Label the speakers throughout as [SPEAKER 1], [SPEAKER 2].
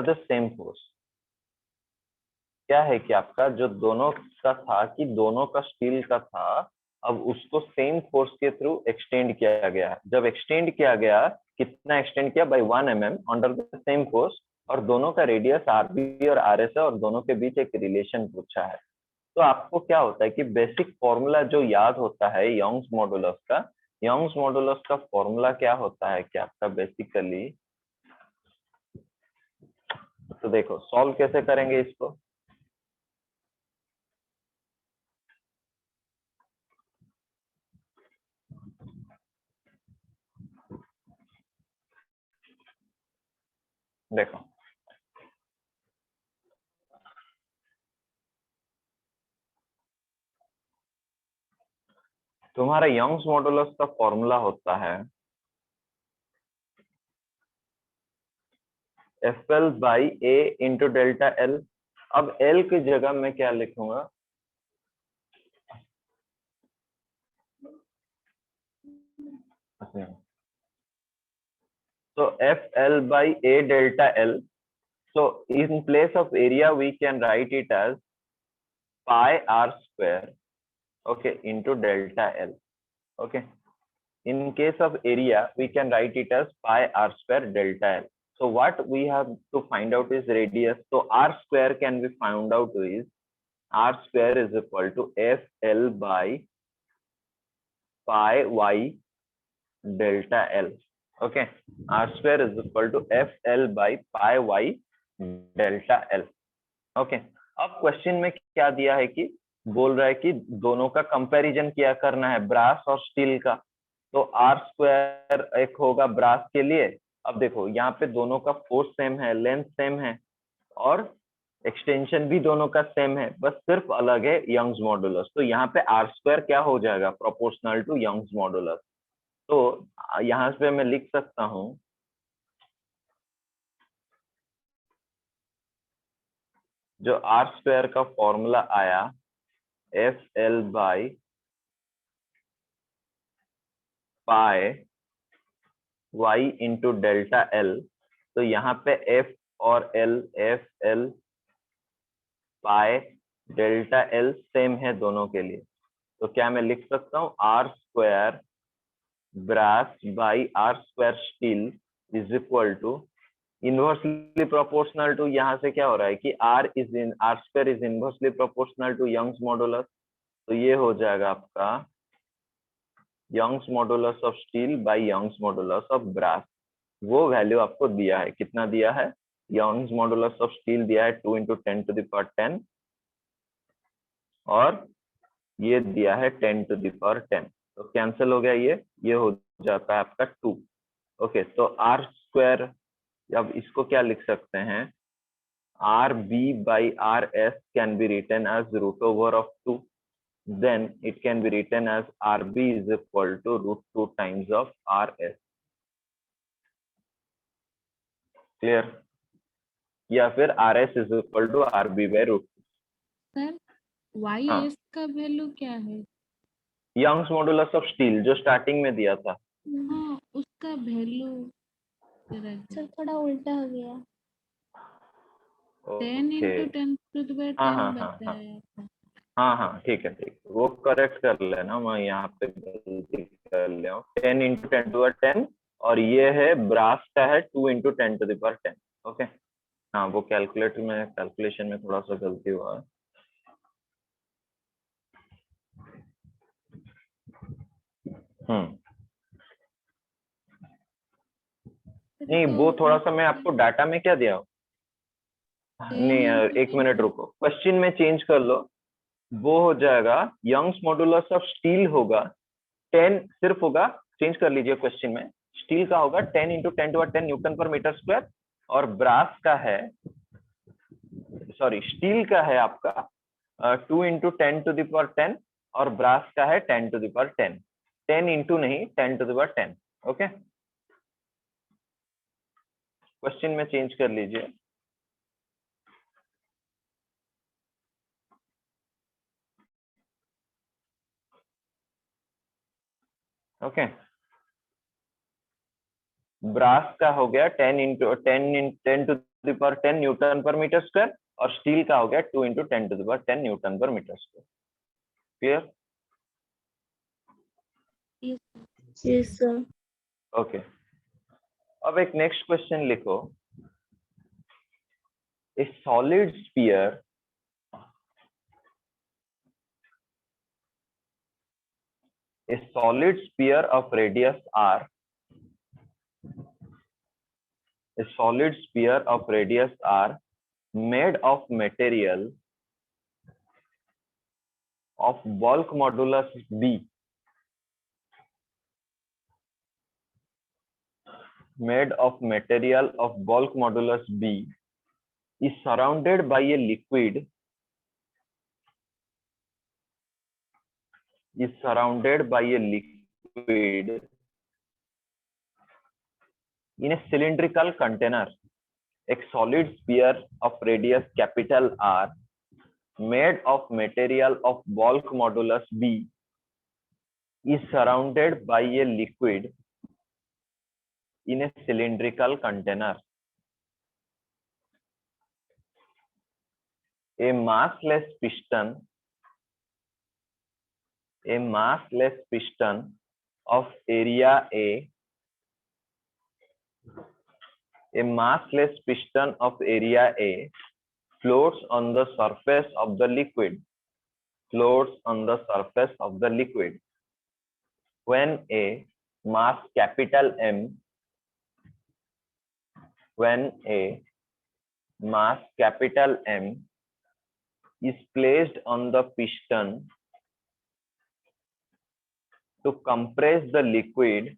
[SPEAKER 1] The same force. क्या है कि आपका जो दोनों का था कि दोनों का स्टील का था, अब उसको सेम फोर्स के थ्रू एक्सटेंड किया गया। जब एक्सटेंड किया गया, कितना एक्सटेंड किया? By 1 mm under the same force, और दोनों का रेडियस आरबी और आरएस है, और दोनों के बीच एक रिलेशन पूछा है। तो आपको क्या होता है कि बेसिक फॉर्मूला जो याद होता है यंग्स मॉडुलस का, यंग्स मॉडुलस का फॉर्मूला क्या होता है कि आपका बेसिकली, तो देखो सॉल्व कैसे करेंगे इसको। देखो तुम्हारा यंग्स मॉडुलस का फॉर्मूला होता है F L by A into delta L. अब एल की जगह मैं क्या लिखूंगा? तो F L by A delta L. So in place of area, we can write it as pi r square, okay, into delta L. Okay. In case of area, we can write it as pi r square delta L. So what we have to find out is radius. So r square can be found out is r square is equal to f L by pi y delta L. Okay. R square is equal to f L by pi y delta L. Okay अब question में क्या दिया है कि बोल रहा है कि दोनों का कंपैरिजन किया करना है, ब्रास और स्टील का। तो आर स्क्वायर एक होगा ब्रास के लिए। अब देखो यहाँ पे दोनों का फोर्स सेम है, लेंथ सेम है, और एक्सटेंशन भी दोनों का सेम है, बस सिर्फ अलग है यंग्स मॉडुलस। तो यहाँ पे आर स्क्वायर क्या हो जाएगा? Proportional to Young's modulus. तो यहाँ पे मैं लिख सकता हूँ जो आर स्क्वायर का फॉर्मूला आया F L by pi y into delta L. तो यहाँ पे एफ और L, F L pi delta L same है दोनों के लिए। तो क्या मैं लिख सकता हूँ R square brass by R square steel is equal to inversely proportional to, यहाँ से क्या हो रहा है कि R square is inversely proportional to Young's modulus. तो ये हो जाएगा आपका Young's modulus of steel by Young's modulus of brass. वो वैल्यू आपको दिया है, कितना दिया है? यंग्स मॉडुलस ऑफ स्टील दिया है 2 × 10⁻10, और ये दिया है 10⁻10। तो कैंसिल हो गया, ये हो जाता है आपका 2। ओके, तो आर स्क्वायर, अब इसको क्या लिख सकते हैं? R B by R S can be written as root over of 2, then it can be written as rb is equal to √2 times of rs. Clear? या फिर rs is equal to rb by √2।
[SPEAKER 2] Sir y s का value क्या है?
[SPEAKER 1] Young's modulus of steel जो starting में दिया था।
[SPEAKER 2] हाँ, उसका वैल्यू
[SPEAKER 3] सर थोड़ा उल्टा हो गया।
[SPEAKER 2] 10 × 10⁻10
[SPEAKER 1] हाँ,
[SPEAKER 2] बताया था।
[SPEAKER 1] हाँ हाँ, ठीक है, ठीक, वो करेक्ट कर लेना, मैं यहाँ पे गलती कर लिया हूँ। 10 × 10⁻10, और ये है ब्रास का है 2 × 10⁻10। ओके, हाँ, वो कैलकुलेशन में थोड़ा सा गलती हुआ है। नहीं, वो थोड़ा सा मैं आपको डाटा में क्या दिया हूँ, नहीं यार, 1 मिनट रुको, क्वेश्चन में चेंज कर लो। वो हो जाएगा यंग्स मॉडुलस ऑफ स्टील होगा 10, सिर्फ होगा, चेंज कर लीजिए क्वेश्चन में, स्टील का होगा 10 × 10⁻10 न्यूटन पर मीटर स्क्वायर, और ब्रास का है, सॉरी, स्टील का है आपका 2 × 10⁻10, और ब्रास का है 10⁻10, 10 इंटू नहीं 10⁻10। ओके, क्वेश्चन में चेंज कर लीजिए। ओके, ब्रास का हो गया 10 × 10 × the power 10 newton per metre square, और स्टील का हो गया 2 into 10 to the power 10 newton per metre square. Clear?
[SPEAKER 3] Yes sir.
[SPEAKER 1] Okay, अब एक नेक्स्ट क्वेश्चन लिखो। A solid sphere of radius r, a solid sphere of radius r made of material of bulk modulus b, made of material of bulk modulus b, is surrounded by a liquid, is surrounded by a liquid in a cylindrical container. A solid sphere of radius capital R made of material of bulk modulus B is surrounded by a liquid in a cylindrical container. A massless piston of area A, a massless piston of area A floats on the surface of the liquid, floats on the surface of the liquid when a mass capital M, when a mass capital M is placed on the piston to compress the liquid.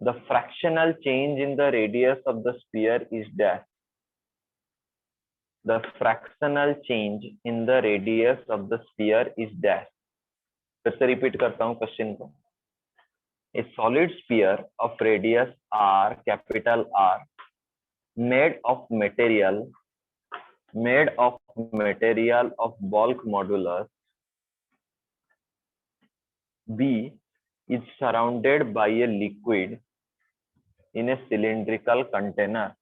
[SPEAKER 1] The fractional change in the radius of the sphere is dash. The fractional change in the radius of the sphere is dash. फिर से repeat करता हूँ question को। A solid sphere of radius r, capital R, made of material of bulk modulus B is surrounded by a liquid in a cylindrical container.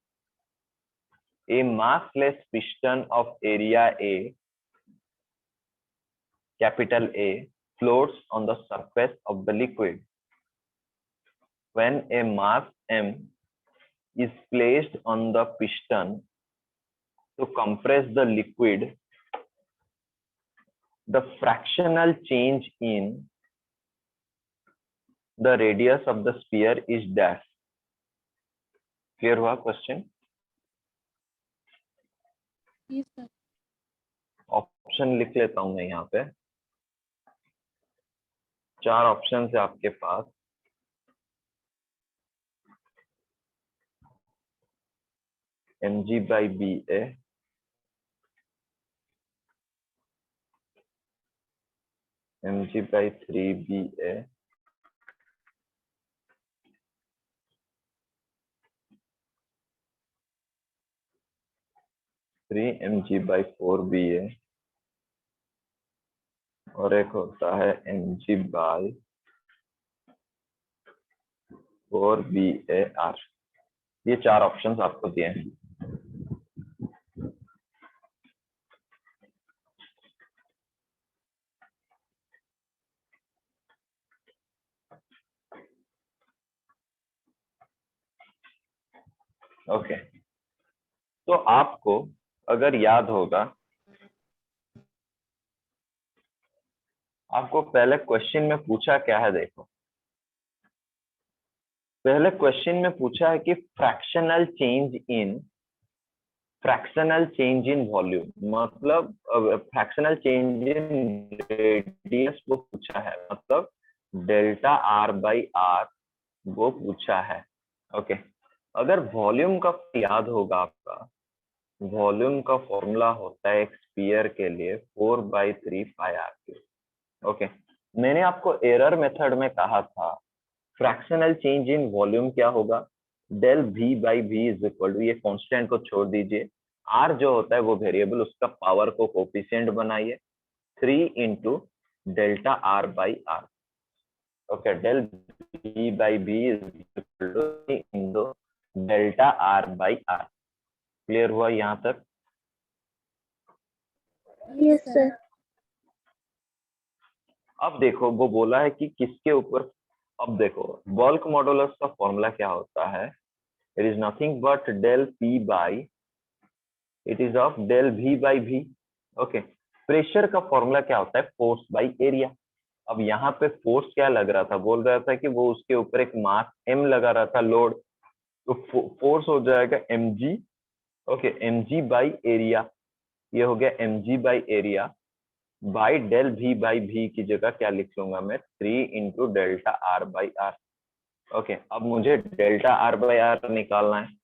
[SPEAKER 1] A massless piston of area A, capital A, floats on the surface of the liquid. When a mass M is placed on the piston to compress the liquid, the fractional change in the radius of the sphere is dash. Clear हुआ question?
[SPEAKER 2] Yes sir.
[SPEAKER 1] Option लिख लेता हूं मैं यहाँ पे। 4 option है आपके पास। mg by ba, mg by 3ba, three mg by 4ba, और एक होता है mg by 4bar। ये 4 ऑप्शंस आपको दिए हैं। ओके, तो आपको अगर याद होगा, आपको पहले क्वेश्चन में पूछा क्या है, देखो पहले क्वेश्चन में पूछा है कि फ्रैक्शनल चेंज इन वॉल्यूम, मतलब फ्रैक्शनल चेंज इन रेडियस वो पूछा है, मतलब डेल्टा आर बाई आर वो पूछा है। ओके, अगर वॉल्यूम का याद होगा आपका, वॉल्यूम का फॉर्मूला होता है एक स्फीयर के लिए 4/3 पाई आर क्यूब। ओके, मैंने आपको एरर मेथड में कहा था फ्रैक्शनल चेंज इन वॉल्यूम क्या होगा, del V by V is equal to, ये कांस्टेंट को छोड़ दीजिए, आर जो होता है वो वेरिएबल, उसका पावर को कोफिशिएंट बनाइए, 3 into delta R by R. Okay, del V by V is equal to into delta R by R. Clear हुआ यहाँ तक?
[SPEAKER 3] Yes, sir.
[SPEAKER 1] अब देखो वो बोला है कि किसके ऊपर। अब देखो बल्क मॉडुलस का फॉर्मूला क्या होता है, it is nothing but del P by, it is of del V by V. Okay, pressure का फॉर्मूला क्या होता है, फोर्स बाई एरिया। अब यहाँ पे फोर्स क्या लग रहा था, बोल रहा था कि वो उसके ऊपर एक मास एम लगा रहा था लोड, तो फोर्स हो जाएगा mg। Okay, mg by area, ये हो गया mg by area by del v by v की जगह क्या लिख लूंगा मैं, 3 into delta R by R. Okay, अब मुझे डेल्टा आर बाई आर निकालना है।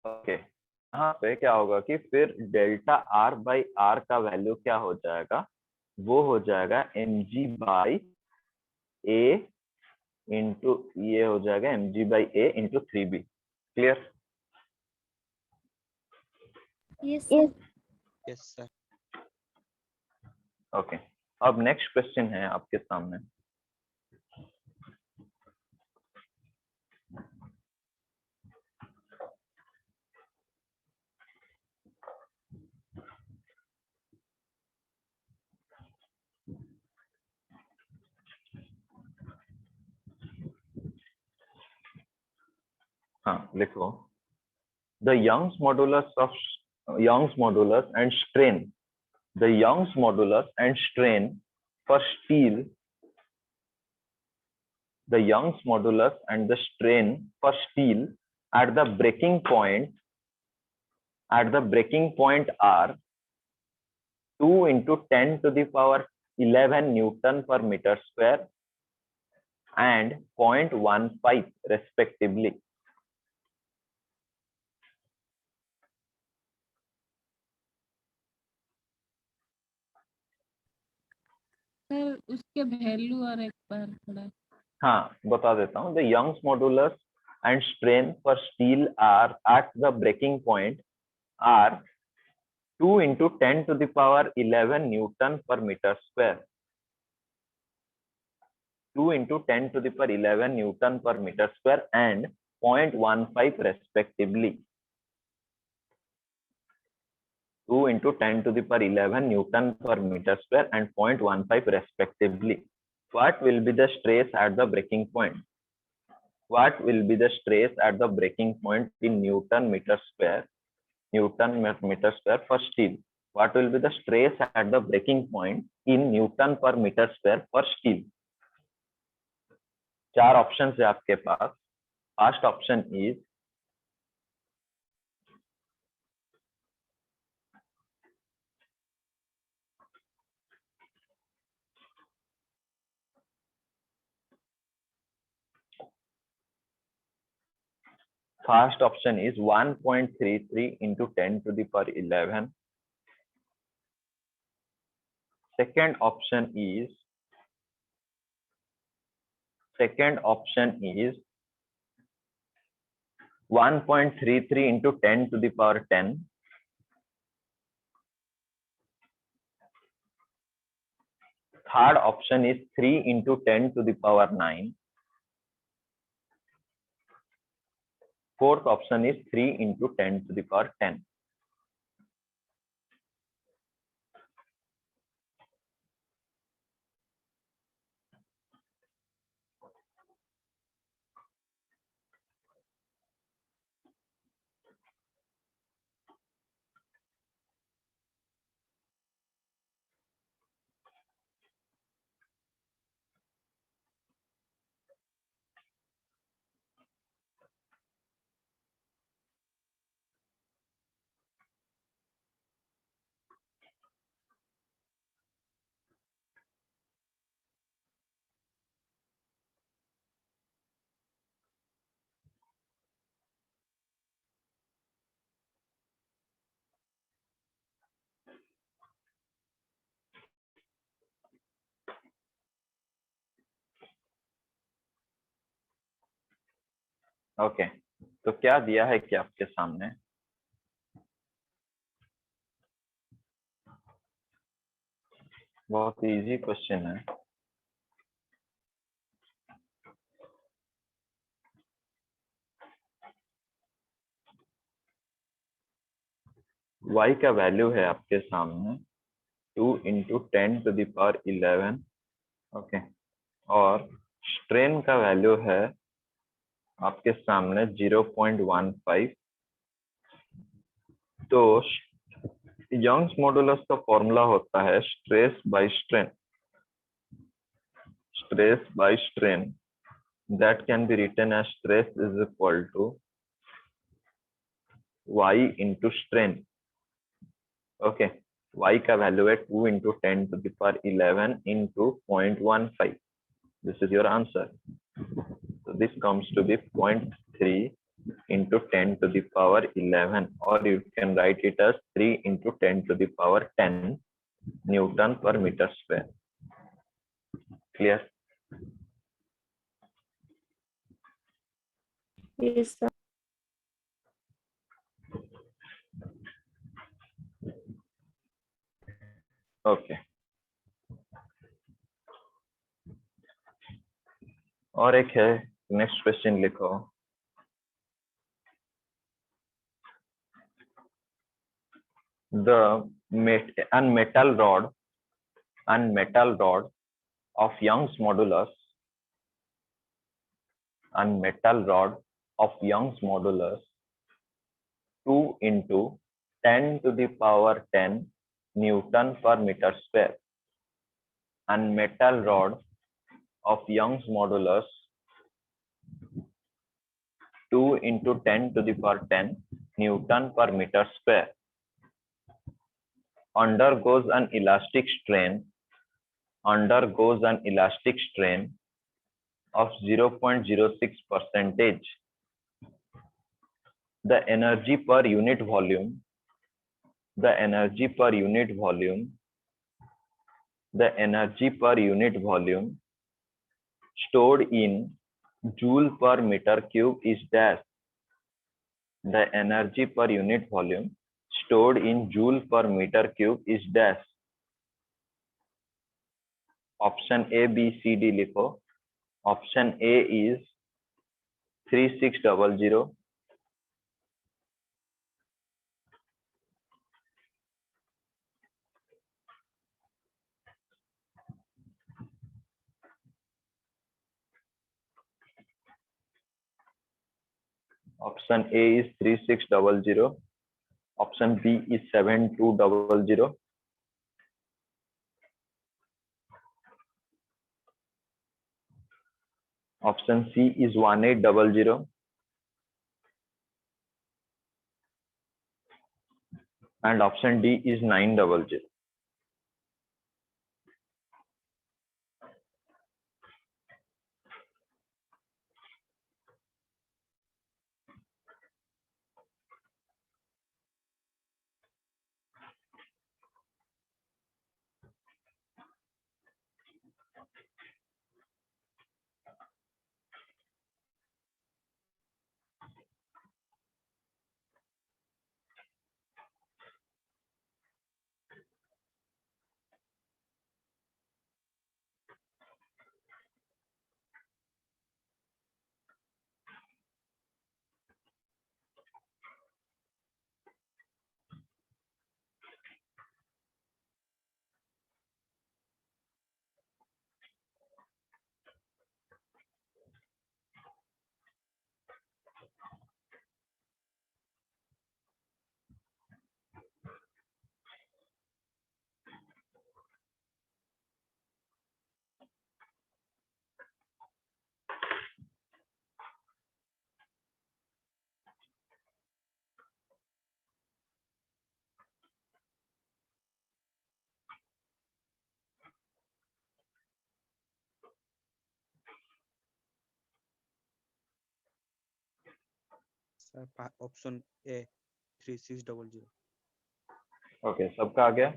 [SPEAKER 1] ओके, यहाँ पे क्या होगा कि फिर डेल्टा आर बाई आर का वैल्यू क्या हो जाएगा, वो हो जाएगा mg बाई ए इंटू, ये हो जाएगा mg by A into 3b। Clear?
[SPEAKER 3] Yes, sir.
[SPEAKER 4] Yes, sir.
[SPEAKER 1] Okay, अब नेक्स्ट क्वेश्चन है आपके सामने। हाँ लिखो, the Young's modulus and strain, the Young's modulus and strain for steel, the Young's modulus and the strain for steel at the breaking point are 2 into 10 to the power 11 Newton per meter square and 0.15 respectively.
[SPEAKER 2] Sir उसके value और एक बार थोड़ा।
[SPEAKER 1] हाँ बता देता हूँ, the Young's modulus and strain for steel are at the breaking point are 2 into 10 to the power 11 Newton per meter square. 2 into 10 to the power 11 Newton per meter square and 0.15 respectively. 2 into 10 to the power 11 Newton per meter square and 0.15 respectively. What will be the stress at the breaking point? What will be the stress at the breaking point in Newton meter square? Newton meter square for steel. What will be the stress at the breaking point in Newton per meter square for steel? चार option है आपके पास। First option is first option is 1.33 into 10 to the power 11. Second option is 1.33 into 10 to the power 10. Third option is 3 into 10 to the power 9. Fourth option is 3 into 10 to the power 10. Okay तो क्या दिया है कि आपके सामने बहुत easy question है। y का वैल्यू है आपके सामने 2 into 10 to the power 11। Okay, और स्ट्रेन का वैल्यू है आपके सामने 0.15। तो यंग्स मॉडुलस का फॉर्मूला होता है stress by strain. Stress by strain that can be written as stress is equal to y into strain। Okay, y का वैल्यू है 2 into 10 to the power 11 into 0.15। This is your answer। So this comes to be 0.3 into 10 to the power 11, or you can write it as 3 into 10 to the power 10 Newton per meter square. Clear?
[SPEAKER 3] Yes, sir.
[SPEAKER 1] Okay. और एक है, next question लिखो. The metal rod of Young's modulus and metal rod of Young's modulus 2 into 10 to the power 10 Newton per meter square, and metal rod of Young's modulus 2 into 10 to the power 10 Newton per meter square undergoes an elastic strain of 0.06 percentage. The energy per unit volume stored in joule per meter cube is dash. The energy per unit volume stored in joule per meter cube is dash. Option A, B, C, D लिखो. Option A is 3600. Option A is 3600. Option B is 7200. Option C is 1800. And option D is 900.
[SPEAKER 4] Option A 3600.
[SPEAKER 1] Okay, सबका आ गया.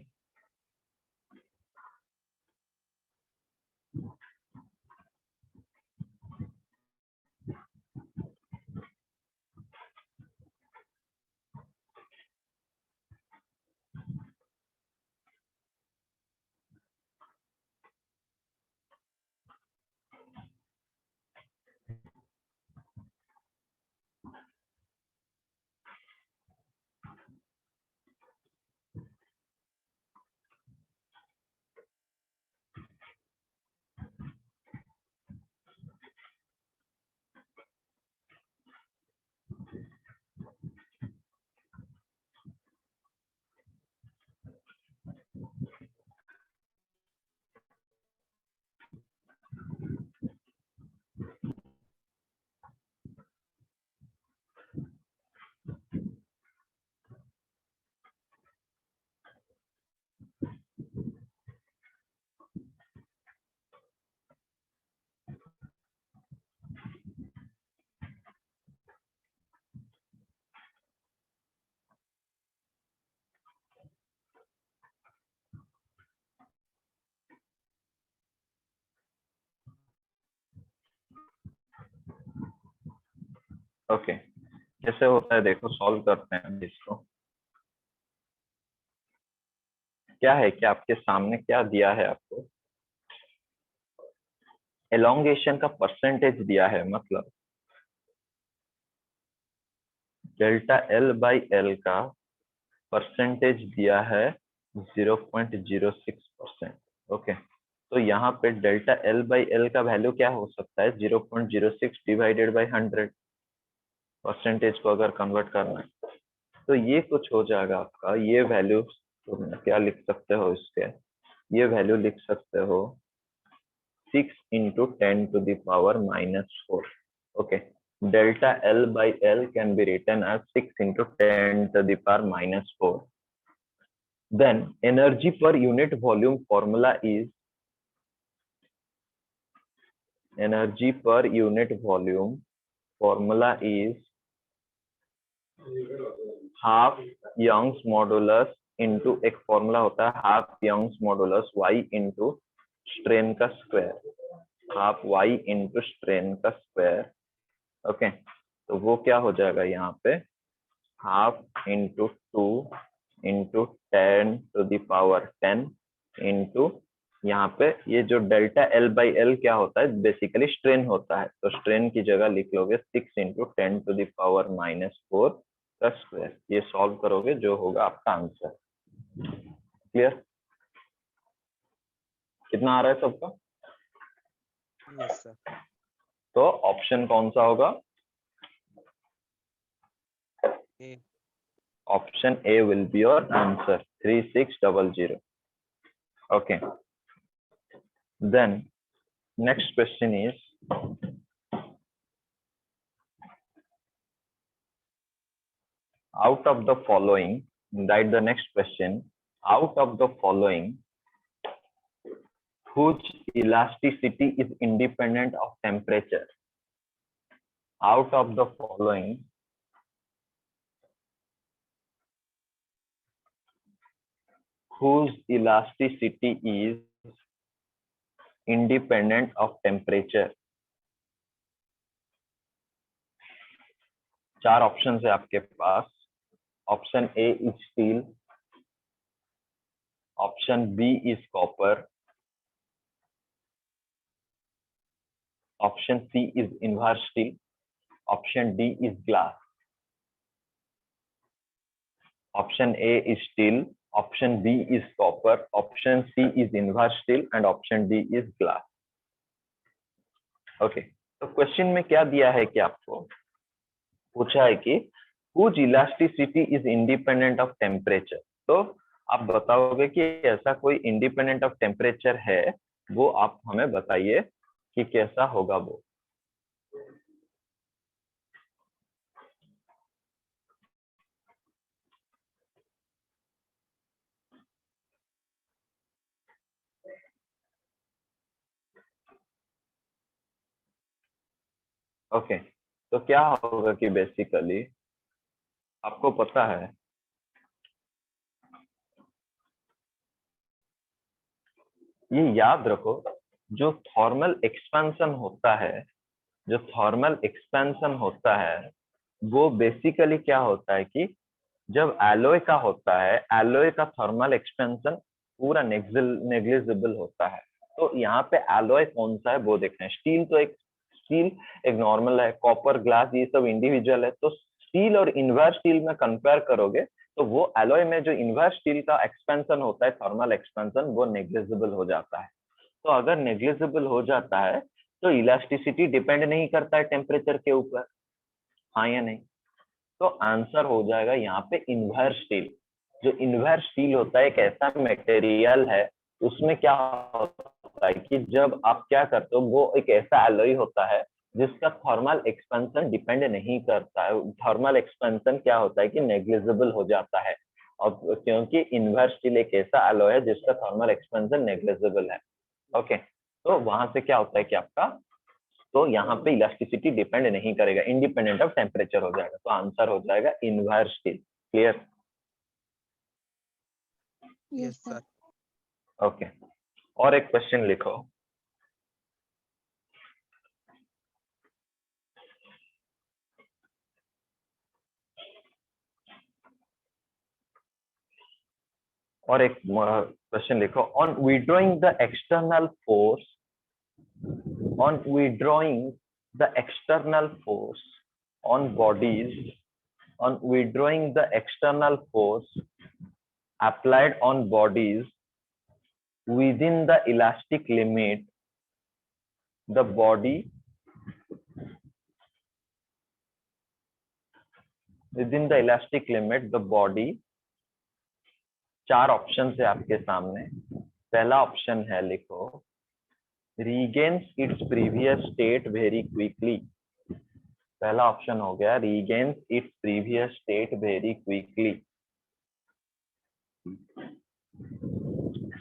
[SPEAKER 1] Okay कैसे होता है देखो, solve करते हैं इसको। क्या है कि आपके सामने क्या दिया है, आपको एलोंगेशन का परसेंटेज दिया है, मतलब डेल्टा एल बाई एल का परसेंटेज दिया है 0.06%। ओके, तो यहाँ पे डेल्टा एल बाई एल का वैल्यू क्या हो सकता है, 0.06 डिवाइडेड बाई 100 परसेंटेज को अगर कन्वर्ट करना है तो ये कुछ हो जाएगा आपका। ये वैल्यू क्या लिख सकते हो इसके, ये वैल्यू लिख सकते हो 6 into 10 to the power -4. Okay, delta L by L can be written as 6 into 10 to the power -4. Then energy per unit volume formula is energy per unit volume formula is half Young's modulus into एक formula होता है half Young's modulus y into strain का square, half y into strain का square. Okay, तो वो क्या हो जाएगा यहाँ पे, half into 2 into 10 to the power 10 into यहाँ पे ये जो डेल्टा एल बाई एल क्या होता है, बेसिकली स्ट्रेन होता है, तो स्ट्रेन की जगह लिख लोगे 6 इंटू 10 to the power -4 का स्क्वायर। ये सॉल्व करोगे जो होगा आपका आंसर। क्लियर, कितना आ रहा है सबका?
[SPEAKER 4] Yes sir.
[SPEAKER 1] तो ऑप्शन कौन सा होगा?
[SPEAKER 4] ए।
[SPEAKER 1] Option A will be your answer, 3600. Okay, then next question is, out of the following, write the next question, out of the following, whose elasticity is independent of temperature? Out of the following, whose elasticity is independent of temperature? चार option है आपके पास। Option A is steel, option B is copper, option C is inverse steel, option D is glass. Option A is steel, option B is copper, option C is inverse steel and option D is glass. Okay, तो question में क्या दिया है कि आपको पूछा है कि whose elasticity is independent of temperature। तो आप बताओगे कि ऐसा कोई इंडिपेंडेंट ऑफ टेम्परेचर है, वो आप हमें बताइए कि कैसा होगा वो। ओके, तो क्या होगा कि बेसिकली आपको पता है ये याद रखो, जो थर्मल एक्सपेंशन होता है, जो थर्मल एक्सपेंशन होता है वो बेसिकली क्या होता है कि जब एलॉय का होता है, एलॉय का थर्मल एक्सपेंशन पूरा नेग्लिजिबल होता है। तो यहाँ पे एलॉय कौन सा है वो देखना है। स्टील एक नॉर्मल है, कॉपर ग्लास ये सब इंडिविजुअल है। तो स्टील और इन्वर्स स्टील में कंपेयर करोगे तो वो एलॉय में जो इन्वर्स स्टील का एक्सपेंशन होता है, थर्मल एक्सपेंशन, वो नेग्लिजिबल हो जाता है। तो अगर नेग्लिजिबल हो जाता है तो इलास्टिसिटी डिपेंड नहीं करता है टेम्परेचर के ऊपर, हाँ या नहीं? तो आंसर हो जाएगा यहाँ पे इन्वर्स स्टील। जो इन्वर्स स्टील होता है एक ऐसा मटेरियल है, उसमें क्या होता है कि जब आप क्या करते हो, वो एक ऐसा एलॉय होता है जिसका थर्मल एक्सपेंशन डिपेंड नहीं करता है। थर्मल एक्सपेंशन क्या होता है कि नेग्लिजिबल हो जाता है, और क्योंकि इन्वर्स स्टील एक ऐसा एलॉय है जिसका थर्मल एक्सपेंशन नेग्लिजिबल है। ओके, तो वहां से क्या होता है कि आपका, तो यहाँ पे इलास्टिसिटी डिपेंड नहीं करेगा, इंडिपेंडेंट ऑफ टेम्परेचर हो जाएगा। तो आंसर हो जाएगा inverse steel. Clear?
[SPEAKER 4] Yes sir.
[SPEAKER 1] Okay, और एक क्वेश्चन लिखो। और एक क्वेश्चन लिखो, on withdrawing the external force, on withdrawing the external force on bodies, on withdrawing the external force applied on bodies within the elastic limit, the body within the elastic limit, the body, चार option है आपके सामने। पहला option है, लिखो, regains its previous state very quickly। पहला option हो गया regains its previous state very quickly।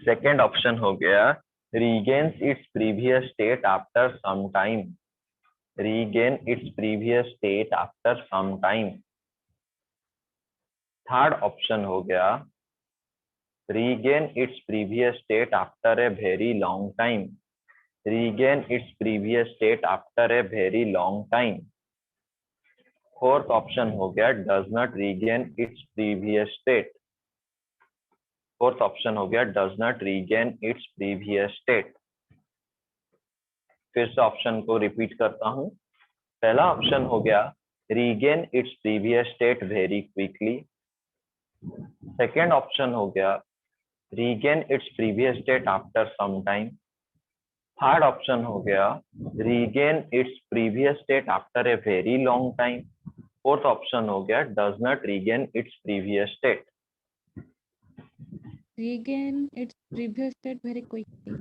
[SPEAKER 1] Second option हो गया regains its previous state after some time। regain its previous state after some time। Third option हो गया regain its previous state after a very long time। regain its previous state after a very long time। Fourth option हो गया does not regain its previous state। Fourth option हो गया does not regain its previous state। फिर से option को repeat करता हूं। पहला ऑप्शन हो गया regain its previous state very quickly। Second option हो गया regain its previous state after some time। Third option हो गया regain its previous state after a very long time। Fourth option हो गया does not regain its previous state।
[SPEAKER 2] regain its previous state very quickly।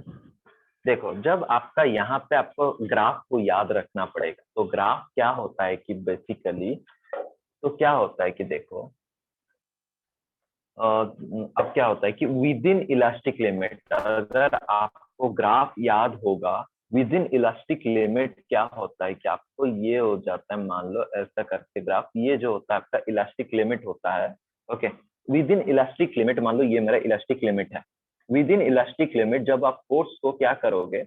[SPEAKER 1] देखो, जब आपका यहाँ पे आपको ग्राफ को याद रखना पड़ेगा, तो ग्राफ क्या होता है कि बेसिकली, तो क्या होता है कि देखो, अब क्या होता है कि विद इन इलास्टिक लिमिट, अगर आपको ग्राफ याद होगा, विद इन इलास्टिक लिमिट क्या होता है कि आपको ये हो जाता है, मान लो ऐसा करके ग्राफ, ये जो होता है आपका इलास्टिक लिमिट होता है। Okay, with in elastic limit, मान लो ये मेरा इलास्टिक लिमिट है। विद इन इलास्टिक लिमिट जब आप फोर्स को क्या करोगे,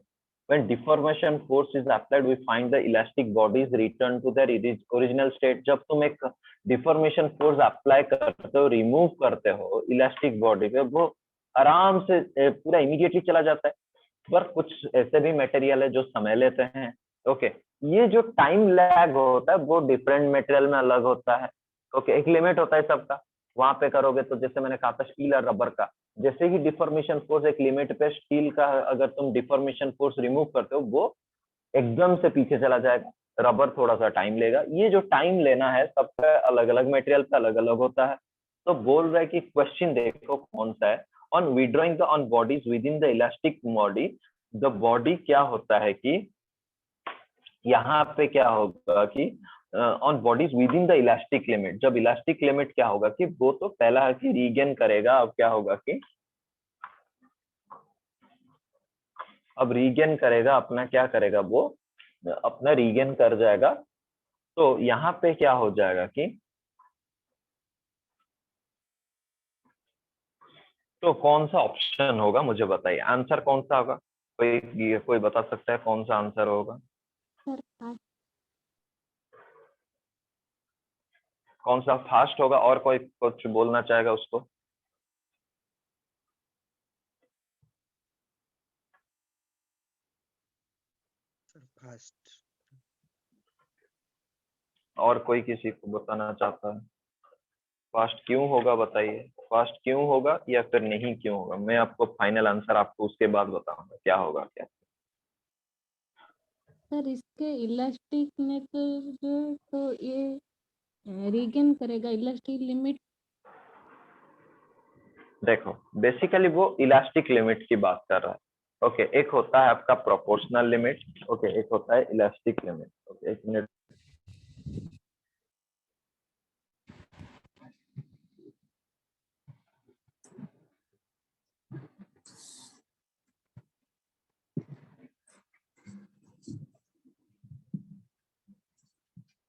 [SPEAKER 1] when deformation force is applied we find the elastic bodies return to their original state। जब तुम एक डिफॉर्मेशन फोर्स अप्लाई करते हो, रिमूव करते हो इलास्टिक बॉडी पे, वो आराम से पूरा इमीडिएटली चला जाता है। पर कुछ ऐसे भी मटेरियल है जो समय लेते हैं। ओके, ये जो टाइम लैग होता है वो डिफरेंट मटेरियल में अलग होता है। ओके, एक लिमिट होता है सबका, वहां पे करोगे तो जैसे मैंने कहा था स्टील और रबर का, जैसे ही डिफॉर्मेशन फोर्स एक लिमिट पे, स्टील का अगर तुम डिफॉर्मेशन फोर्स रिमूव करते हो वो एकदम से पीछे चला जाएगा, रबर थोड़ा सा टाइम लेगा। ये जो टाइम लेना है सबका अलग अलग मटेरियल पे अलग अलग होता है। तो बोल रहा है कि क्वेश्चन देखो कौन सा है, on withdrawing the on bodies with in the elastic body, the body क्या होता है कि यहाँ पे क्या होगा कि on bodies with in the elastic limit, जब इलास्टिक लिमिट क्या होगा कि वो तो पहला है कि रीगेन करेगा। अब क्या होगा कि अब रीगेन करेगा अपना, क्या करेगा वो अपना रीगेन कर जाएगा। तो यहाँ पे क्या हो जाएगा कि, तो कौन सा ऑप्शन होगा मुझे बताइए, आंसर कौन सा होगा, कोई बता सकता है कौन सा आंसर होगा? कौन सा फास्ट होगा? और कोई कुछ बोलना चाहेगा उसको?
[SPEAKER 4] फास्ट।
[SPEAKER 1] और कोई किसी को बताना चाहता है? फास्ट क्यों होगा बताइए, फास्ट क्यों होगा या फिर नहीं क्यों होगा? मैं आपको फाइनल आंसर आपको उसके बाद बताऊंगा क्या होगा क्या।
[SPEAKER 2] सर इसके इलास्टिक में तो ये रीगेन करेगा इलास्टिक लिमिट।
[SPEAKER 1] देखो बेसिकली वो इलास्टिक लिमिट की बात कर रहा है। ओके, एक होता है आपका प्रोपोर्शनल लिमिट, ओके, एक होता है इलास्टिक लिमिट। ओके, एक मिनट।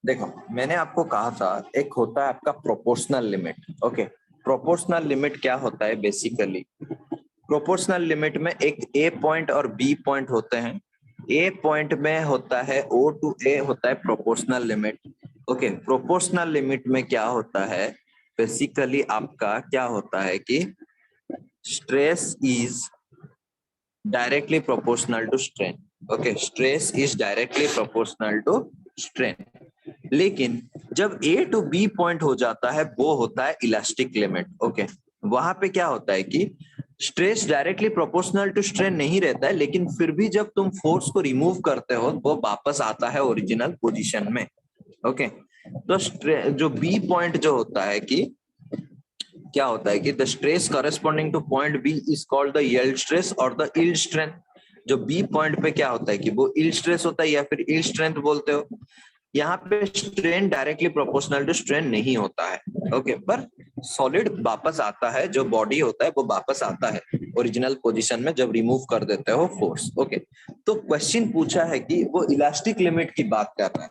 [SPEAKER 1] देखो मैंने आपको कहा था एक होता है आपका proportional limit. Okay, proportional limit क्या होता है बेसिकली, प्रोपोर्शनल लिमिट में एक ए पॉइंट और बी पॉइंट होते हैं। ए पॉइंट में होता है O to A होता है proportional limit. Okay, proportional limit में क्या होता है बेसिकली आपका क्या होता है कि
[SPEAKER 5] stress is directly proportional to strain. Okay, stress is directly proportional to strain. लेकिन जब A to B पॉइंट हो जाता है वो होता है इलास्टिक लिमिट. ओके, वहां पे क्या होता है कि stress directly proportional to strain नहीं रहता है, लेकिन फिर भी जब तुम फोर्स को रिमूव करते हो वो वापस आता है ओरिजिनल पोजीशन में. ओके, तो जो बी पॉइंट जो होता है कि क्या होता है कि the stress corresponding to point B is called the yield stress और द यील्ड स्ट्रेंथ. जो बी पॉइंट पे क्या होता है कि वो यील्ड स्ट्रेस होता है या फिर यील्ड स्ट्रेंथ बोलते हो. यहाँ पे strain directly proportional to strain नहीं होता है. ओके, पर सॉलिड वापस आता है, जो बॉडी होता है वो वापस आता है ओरिजिनल पोजीशन में जब रिमूव कर देते हो फोर्स. ओके, तो क्वेश्चन पूछा है कि वो इलास्टिक लिमिट की बात कर रहा है.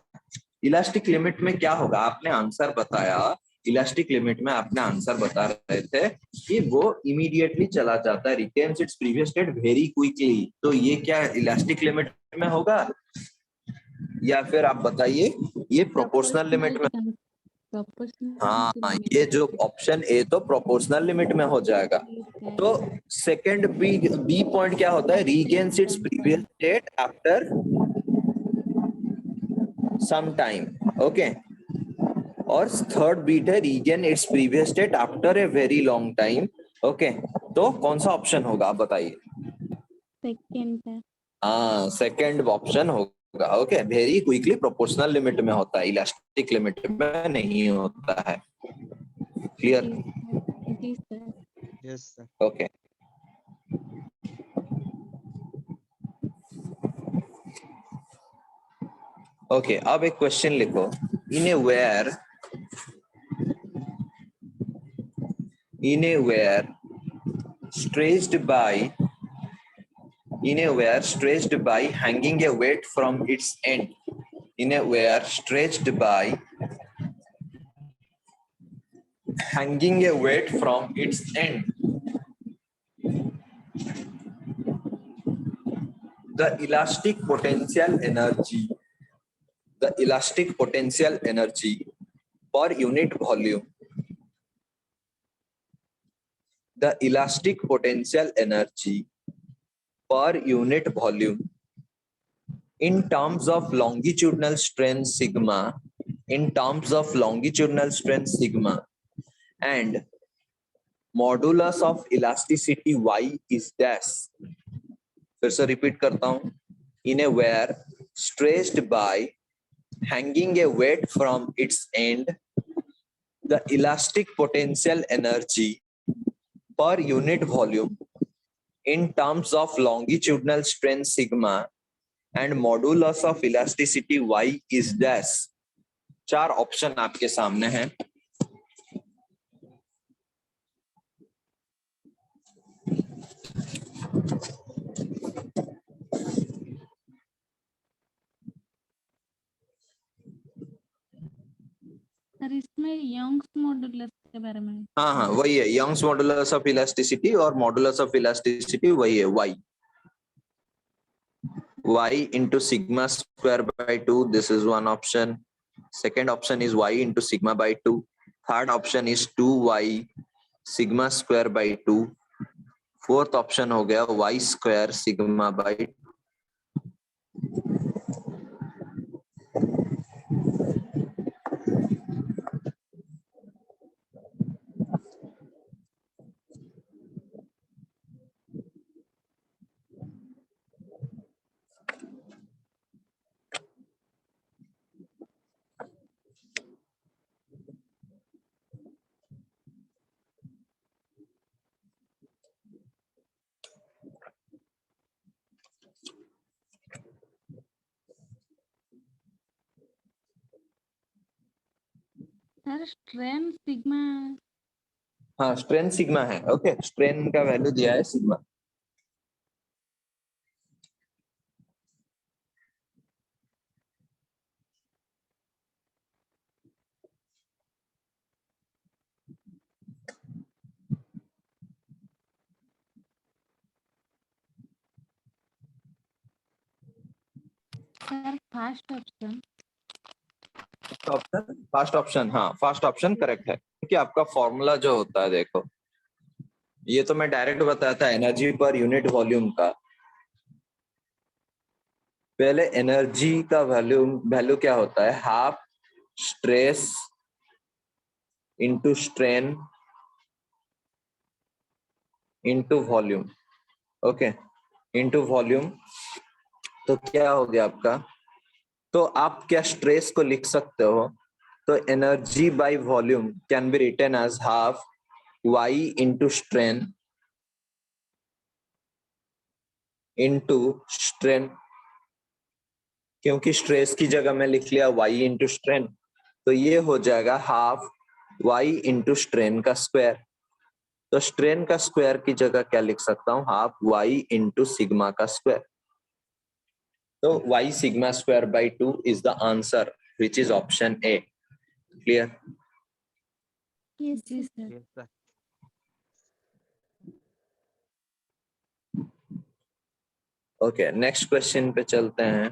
[SPEAKER 5] इलास्टिक लिमिट में क्या होगा, आपने आंसर बताया. इलास्टिक लिमिट में आपने आंसर बता रहे थे कि वो इमीडिएटली चला जाता है, retains it's previous state very quickly. तो ये क्या इलास्टिक लिमिट में होगा या फिर आप बताइए ये प्रोपोर्शनल लिमिट में? हाँ, ये जो ऑप्शन ए तो प्रोपोर्शनल लिमिट में हो जाएगा. तो सेकंड बी पॉइंट क्या होता है, regains its previous state after some time. Okay, और थर्ड बीट है regain its previous state after a very long time. Okay, तो कौन सा ऑप्शन होगा आप बताइए?
[SPEAKER 2] सेकंड.
[SPEAKER 5] हाँ, सेकंड ऑप्शन होगा. Okay, very quickly proportional limit में होता है, इलास्टिक लिमिट में नहीं होता है. क्लियर?
[SPEAKER 2] जी sir.
[SPEAKER 4] Yes, sir.
[SPEAKER 5] Okay, okay, अब एक क्वेश्चन लिखो. In a wire stressed by hanging a weight from its end. In a wire stretched by hanging a weight from its end, the elastic potential energy per unit volume, the elastic potential energy per unit volume in terms of longitudinal strain sigma, and modulus of elasticity y is dash. फिर से repeat करता हूं. In a wire stretched by hanging a weight from its end, the elastic potential energy per unit volume in terms of longitudinal strain sigma and modulus of elasticity y is dash. 4 option आपके सामने हैं.
[SPEAKER 2] Sir इसमें Young's modulus के बारे में.
[SPEAKER 5] हाँ, वही है, यंग्स मॉडुलस ऑफ इलास्टिसिटी और मॉडुलस ऑफ इलास्टिसिटी वही है, y into sigma square by 2. This is one option. Second option is y into sigma by 2. Third option is 2y sigma square by 2. Fourth option हो गया y square sigma by 2.
[SPEAKER 2] Sir strain sigma.
[SPEAKER 5] हाँ, strain sigma है. Okay, strain का value दिया है sigma.
[SPEAKER 2] Sir first
[SPEAKER 5] first option हाँ, first option correct है, क्योंकि आपका फॉर्मूला जो होता है देखो, ये तो मैं डायरेक्ट बताया था एनर्जी पर यूनिट वॉल्यूम का। पहले एनर्जी का वैल्यू क्या होता है, half stress into strain into volume. Okay, into volume. तो क्या हो गया आपका, तो आप क्या स्ट्रेस को लिख सकते हो, तो energy by volume can be written as half Y into strain into strain, क्योंकि स्ट्रेस की जगह मैं लिख लिया वाई इंटू स्ट्रेन, तो ये हो जाएगा हाफ वाई इंटू स्ट्रेन का स्क्वायर। तो स्ट्रेन का स्क्वायर की जगह क्या लिख सकता हूँ, हाफ वाई इंटू सिग्मा का स्क्वायर। तो Y sigma square by 2 is the answer which is option A. Clear?
[SPEAKER 3] Yes,
[SPEAKER 2] जी
[SPEAKER 3] sir.
[SPEAKER 2] Sir.
[SPEAKER 4] Yes, sir.
[SPEAKER 5] Okay, next question पे चलते हैं।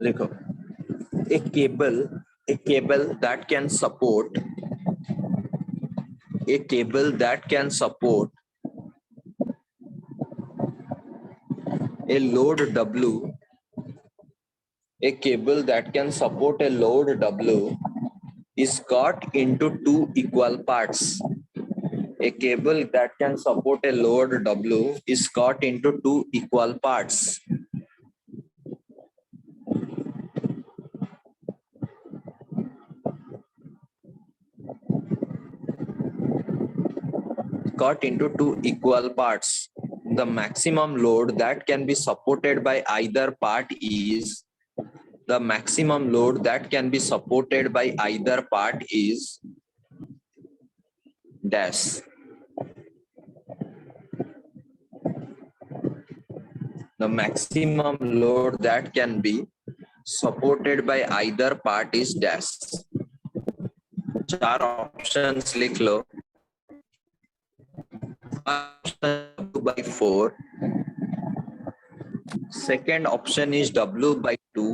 [SPEAKER 5] देखो, a cable that can support a load W, a cable that can support a load W is cut into two equal parts. A cable that can support a load W is cut into two equal parts. Cut into two equal parts. The maximum load that can be supported by either part is dash. The maximum load that can be supported by either part is dash. चार options लिख लो। W by 4, second option is W by 2.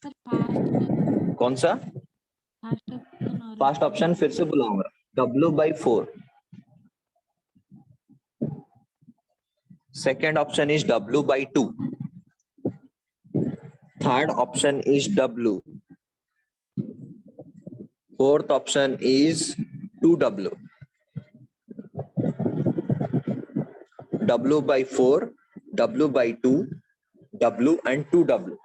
[SPEAKER 2] Sir fast
[SPEAKER 5] कौन सा
[SPEAKER 2] fast option और
[SPEAKER 5] fast option, फिर से बुलाऊंगा, W by 4, second option is W by 2, third option is W, fourth option is 2W. W by 4, W by 2, W and 2W।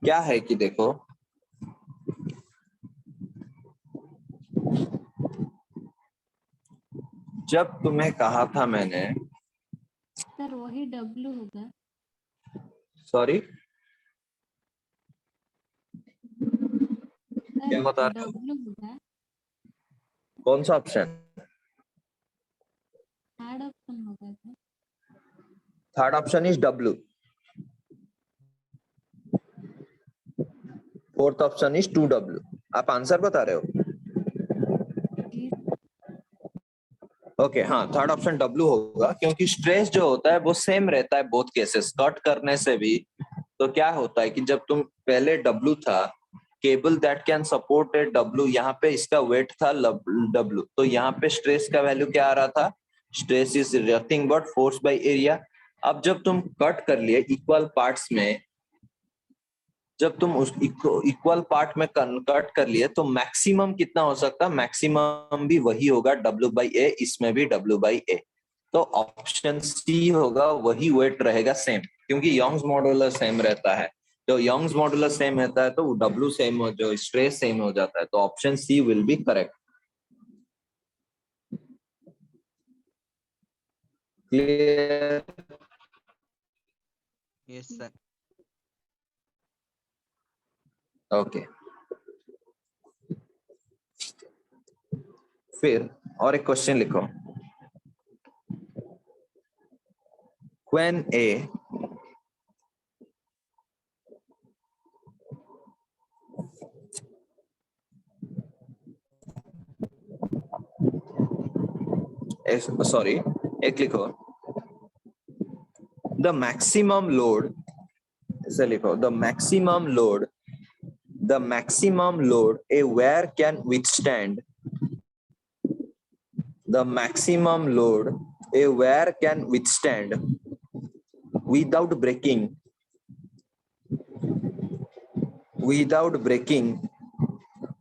[SPEAKER 5] क्या है कि देखो, जब तुम्हें कहा था मैंने,
[SPEAKER 2] सर वही डब्लू होगा।
[SPEAKER 5] सॉरी
[SPEAKER 2] सर
[SPEAKER 5] क्या बता रहे हो,
[SPEAKER 2] डब्लू होगा,
[SPEAKER 5] कौन सा ऑप्शन,
[SPEAKER 2] थर्ड ऑप्शन होगा sir.
[SPEAKER 5] Third option is W, fourth option is 2W। आप आंसर बता रहे हो?
[SPEAKER 2] जी
[SPEAKER 5] ओके, हाँ, थर्ड ऑप्शन W होगा, क्योंकि स्ट्रेस जो होता है वो सेम रहता है बोथ केसेस, कट करने से भी। तो क्या होता है कि जब तुम पहले W था, cable that can support A W, यहाँ पे इसका वेट था W, तो यहाँ पे स्ट्रेस का वैल्यू क्या आ रहा था, stress is nothing but force by area. अब जब तुम कट कर लिए इक्वल पार्ट्स में, जब तुम उस इक्वल पार्ट में कन्वर्ट कर लिए, तो मैक्सिमम कितना हो सकता है, मैक्सिमम भी वही होगा W by A, इसमें भी W by A। तो ऑप्शन सी होगा, वही वेट रहेगा सेम, क्योंकि यंग्स मॉड्यूलस सेम रहता है। तो यंग्स मॉड्यूलस सेम रहता है तो W सेम हो, जो स्ट्रेस सेम हो जाता है, तो option C will be correct. Clear?
[SPEAKER 4] Yes, sir.
[SPEAKER 5] Okay, फिर और एक क्वेश्चन लिखो। when A sorry, एक लिखो, the maximum load, ऐसे लिखो, the maximum load a wire can withstand, the maximum load a wire can withstand without breaking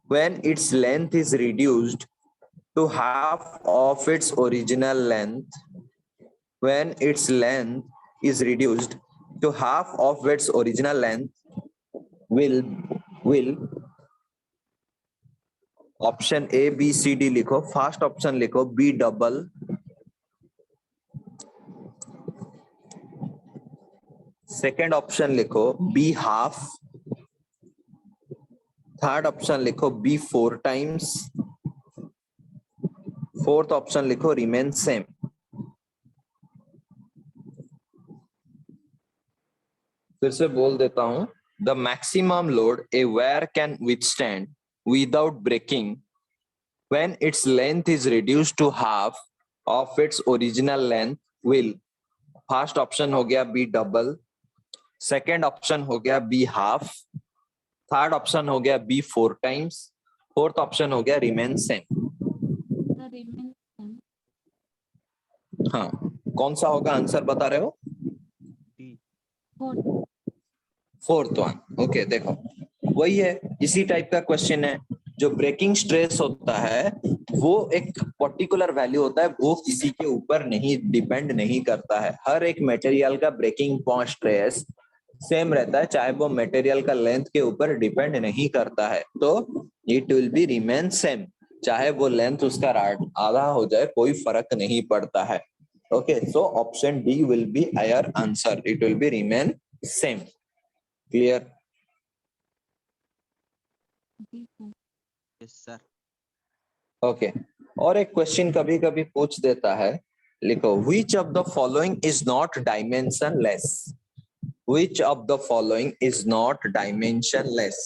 [SPEAKER 5] when its length is reduced to half of its original length, when its length is reduced to half of its original length will option A B C D लिखो, first option लिखो B double, second option लिखो B half, third option लिखो B 4 times, fourth option लिखो remain same. फिर से बोल देता हूं, the maximum load a wire can withstand without breaking when its length is reduced to half of its original length will, first option हो गया B double, second option हो गया बी हाफ, थर्ड ऑप्शन हो गया B 4 times, fourth option हो गया remain same.
[SPEAKER 2] Remain same.
[SPEAKER 5] हाँ, कौन सा होगा आंसर बता रहे हो?
[SPEAKER 4] D.
[SPEAKER 5] Fourth one. ओके, देखो वही है, इसी टाइप का क्वेश्चन है। जो ब्रेकिंग स्ट्रेस होता है वो एक पर्टिकुलर वैल्यू होता है, वो किसी के ऊपर नहीं डिपेंड नहीं करता है। हर एक मटेरियल का ब्रेकिंग पॉइंट स्ट्रेस सेम रहता है, चाहे वो मटेरियल का लेंथ के ऊपर डिपेंड नहीं करता है, तो it will be remain same, चाहे वो लेंथ उसका आधा हो जाए कोई फर्क नहीं पड़ता है। Okay, so option D will be our answer, it will be remain same. Clear?
[SPEAKER 4] Yes, sir.
[SPEAKER 5] Okay, और एक क्वेश्चन कभी कभी पूछ देता है, लिखो which of the following is not dimensionless, which of the following is not dimensionless?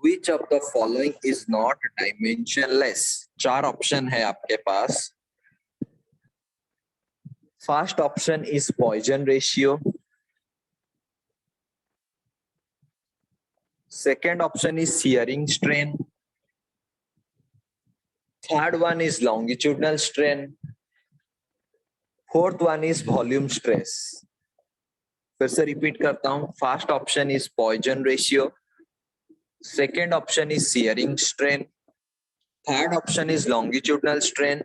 [SPEAKER 5] Which of the following is not dimensionless? चार option है आपके पास। First option is Poisson ratio, second option is shearing strain, third one is longitudinal strain, fourth one is volume stress। फिर से repeat करता हूं, first option is Poisson ratio, second option is shearing strain, third option is longitudinal strain,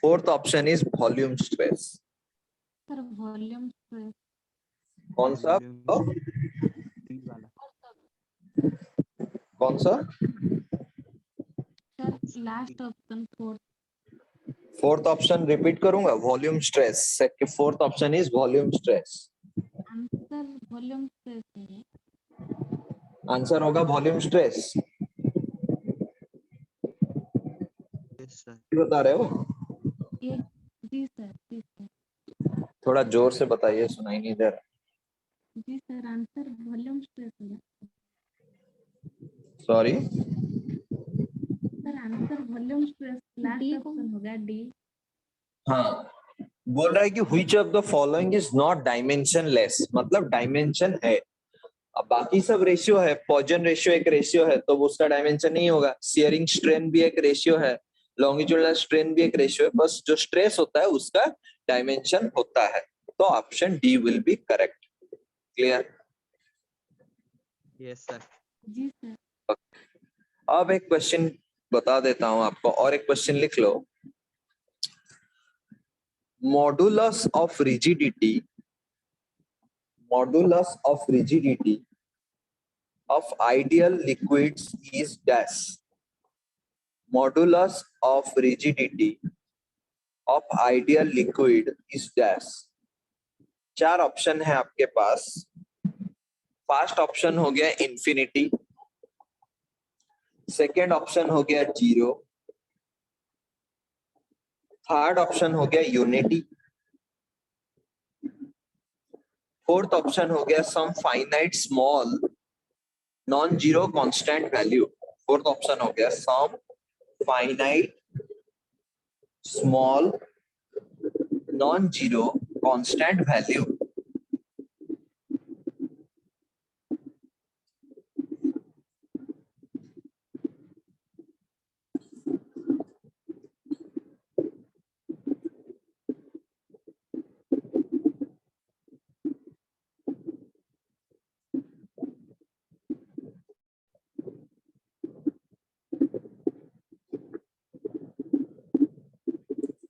[SPEAKER 5] fourth option is volume stress.
[SPEAKER 2] Sir volume stress.
[SPEAKER 5] कौन सा?
[SPEAKER 4] D वाला।
[SPEAKER 5] कौन सा?
[SPEAKER 2] Sir last option
[SPEAKER 5] fourth option repeat करूंगा, volume stress, fourth option is volume stress.
[SPEAKER 2] Answer volume stress है।
[SPEAKER 5] Answer होगा volume stress.
[SPEAKER 4] Yes, sir.
[SPEAKER 5] बता रहे हो?
[SPEAKER 2] एक जी सर, जी सर,
[SPEAKER 5] थोड़ा जोर से बताइए, सुनाई नहीं दे रहा।
[SPEAKER 2] जी सर, आंसर वॉल्यूम स्ट्रेस है
[SPEAKER 5] sorry,
[SPEAKER 2] sir, answer volume stress last option होगा डी।
[SPEAKER 5] हाँ, बोल रहा है कि which of the following is not dimensionless, मतलब डायमेंशन है। अब बाकी सब रेशियो है, पॉइजन रेशियो एक रेशियो है तो उसका डायमेंशन नहीं होगा, शेयरिंग स्ट्रेन भी एक रेशियो है, लॉन्गिट्यूडनल स्ट्रेन भी एक रेशियो है, बस जो स्ट्रेस होता है उसका डायमेंशन होता है। तो option D will be correct. Clear?
[SPEAKER 4] Yes, sir.
[SPEAKER 2] जी सर।
[SPEAKER 5] अब एक क्वेश्चन बता देता हूं आपको, और एक क्वेश्चन लिख लो। Modulus of rigidity of ideal liquids is dash. Modulus of rigidity of ideal liquid is dash. चार ऑप्शन है आपके पास। फर्स्ट ऑप्शन हो गया इंफिनिटी, सेकेंड ऑप्शन हो गया 0, थर्ड ऑप्शन हो गया यूनिटी, फोर्थ ऑप्शन हो गया some finite small non zero constant value. Fourth option हो गया some finite small non zero constant value.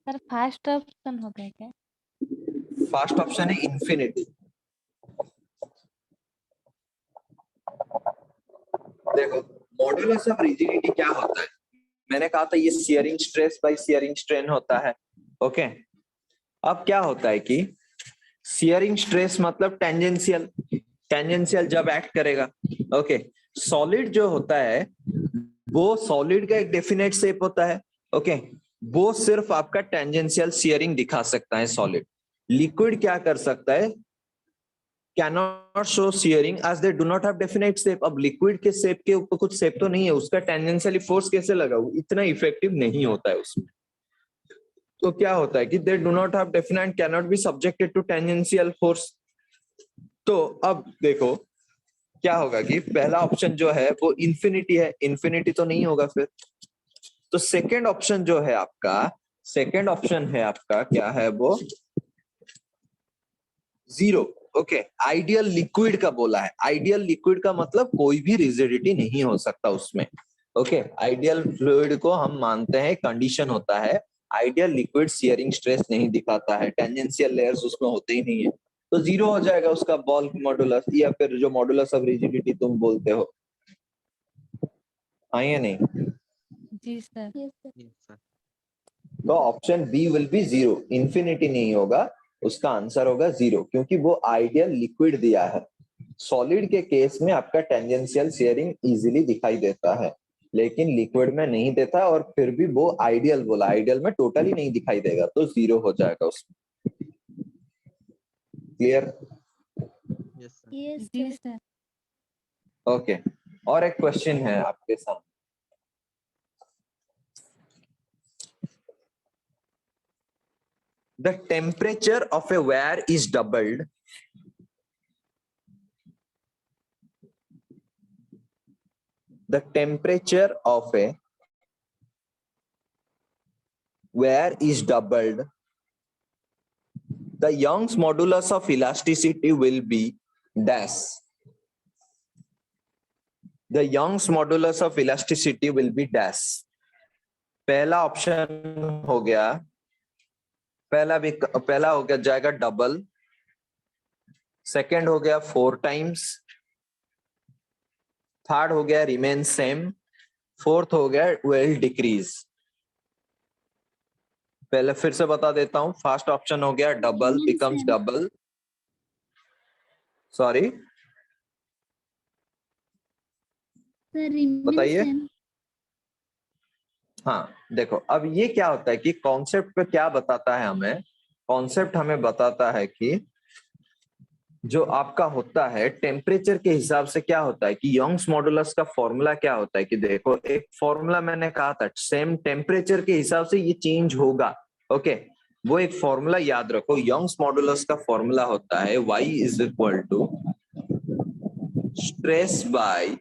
[SPEAKER 2] Sir first option हो गया क्या?
[SPEAKER 5] फर्स्ट ऑप्शन है इंफिनिटी। देखो मॉडुलस ऑफ रिजिडिटी क्या होता है, मैंने कहा था ये shearing stress by shearing strain होता है। ओके, अब क्या होता है कि शियरिंग स्ट्रेस मतलब टेंजेंशियल, टेंजेंशियल जब एक्ट करेगा। ओके, सॉलिड जो होता है वो सॉलिड का एक डेफिनेट शेप होता है। ओके, वो सिर्फ आपका टेंजेंशियल शियरिंग दिखा सकता है सॉलिड। लिक्विड क्या कर सकता है, cannot show shearing as they do not have definite shape। अब लिक्विड के शेप के ऊपर कुछ शेप तो नहीं है, उसका टेंजेंशियली फोर्स कैसे लगाओ, इतना इफेक्टिव नहीं होता है उसमें। तो क्या होता है कि they do not have definite, cannot be subjected to tangential force। तो अब देखो क्या होगा कि पहला ऑप्शन जो है वो इंफिनिटी है, इंफिनिटी तो नहीं होगा फिर। तो सेकेंड ऑप्शन जो है आपका, सेकेंड ऑप्शन है आपका क्या है वो 0। ओके, आइडियल लिक्विड का बोला है, आइडियल लिक्विड का मतलब कोई भी रिजिडिटी नहीं हो सकता उसमें। ओके, आइडियल फ्लूइड को हम मानते हैं कंडीशन होता है, आइडियल लिक्विड शियरिंग स्ट्रेस नहीं दिखाता है, टेंजेंशियल लेयर्स उसमें होते ही नहीं है, तो 0 हो जाएगा उसका बल्क मॉडुलस, या फिर जो मॉडुलस ऑफ रिजिडिटी तुम बोलते हो। हाँ या नहीं?
[SPEAKER 2] जी sir.
[SPEAKER 3] Yes, sir.
[SPEAKER 4] Yes, sir.
[SPEAKER 5] तो option B will be 0, infinity नहीं होगा, उसका आंसर होगा 0, क्योंकि वो आइडियल लिक्विड दिया है। सॉलिड के केस में आपका टेंजेंशियल शेयरिंग इजीली दिखाई देता है, लेकिन लिक्विड में नहीं देता, और फिर भी वो आइडियल बोला, आइडियल में टोटली नहीं दिखाई देगा, तो 0 हो जाएगा उसमें। क्लियर?
[SPEAKER 4] Yes, sir.
[SPEAKER 3] Yes,
[SPEAKER 2] जी
[SPEAKER 3] sir.
[SPEAKER 2] सर।
[SPEAKER 5] ओके, और एक क्वेश्चन है आपके सामने। The temperature of a wire is doubled the temperature of a wire is doubled, the Young's modulus of elasticity will be dash। The Young's modulus of elasticity will be dash। पहला option हो गया, पहला हो गया जाएगा double, second हो गया 4 times, third हो गया रिमेन सेम, फोर्थ हो गया विल डिक्रीज। पहले फिर से बता देता हूं, फर्स्ट ऑप्शन हो गया double
[SPEAKER 3] Remain
[SPEAKER 5] becomes
[SPEAKER 3] same.
[SPEAKER 5] Double, sorry
[SPEAKER 3] Sir, remain
[SPEAKER 5] बताइए।
[SPEAKER 3] same.
[SPEAKER 5] हाँ देखो, अब ये क्या होता है कि कॉन्सेप्ट पे क्या बताता है हमें, कॉन्सेप्ट हमें बताता है कि जो आपका होता है टेम्परेचर के हिसाब से क्या होता है कि यंग्स मॉडुलस का फॉर्मूला क्या होता है कि देखो एक फॉर्मूला मैंने कहा था, सेम टेम्परेचर के हिसाब से ये चेंज होगा। ओके, वो एक फॉर्मूला याद रखो, यंग्स मॉडुलस का फॉर्मूला होता है y is equal to stress by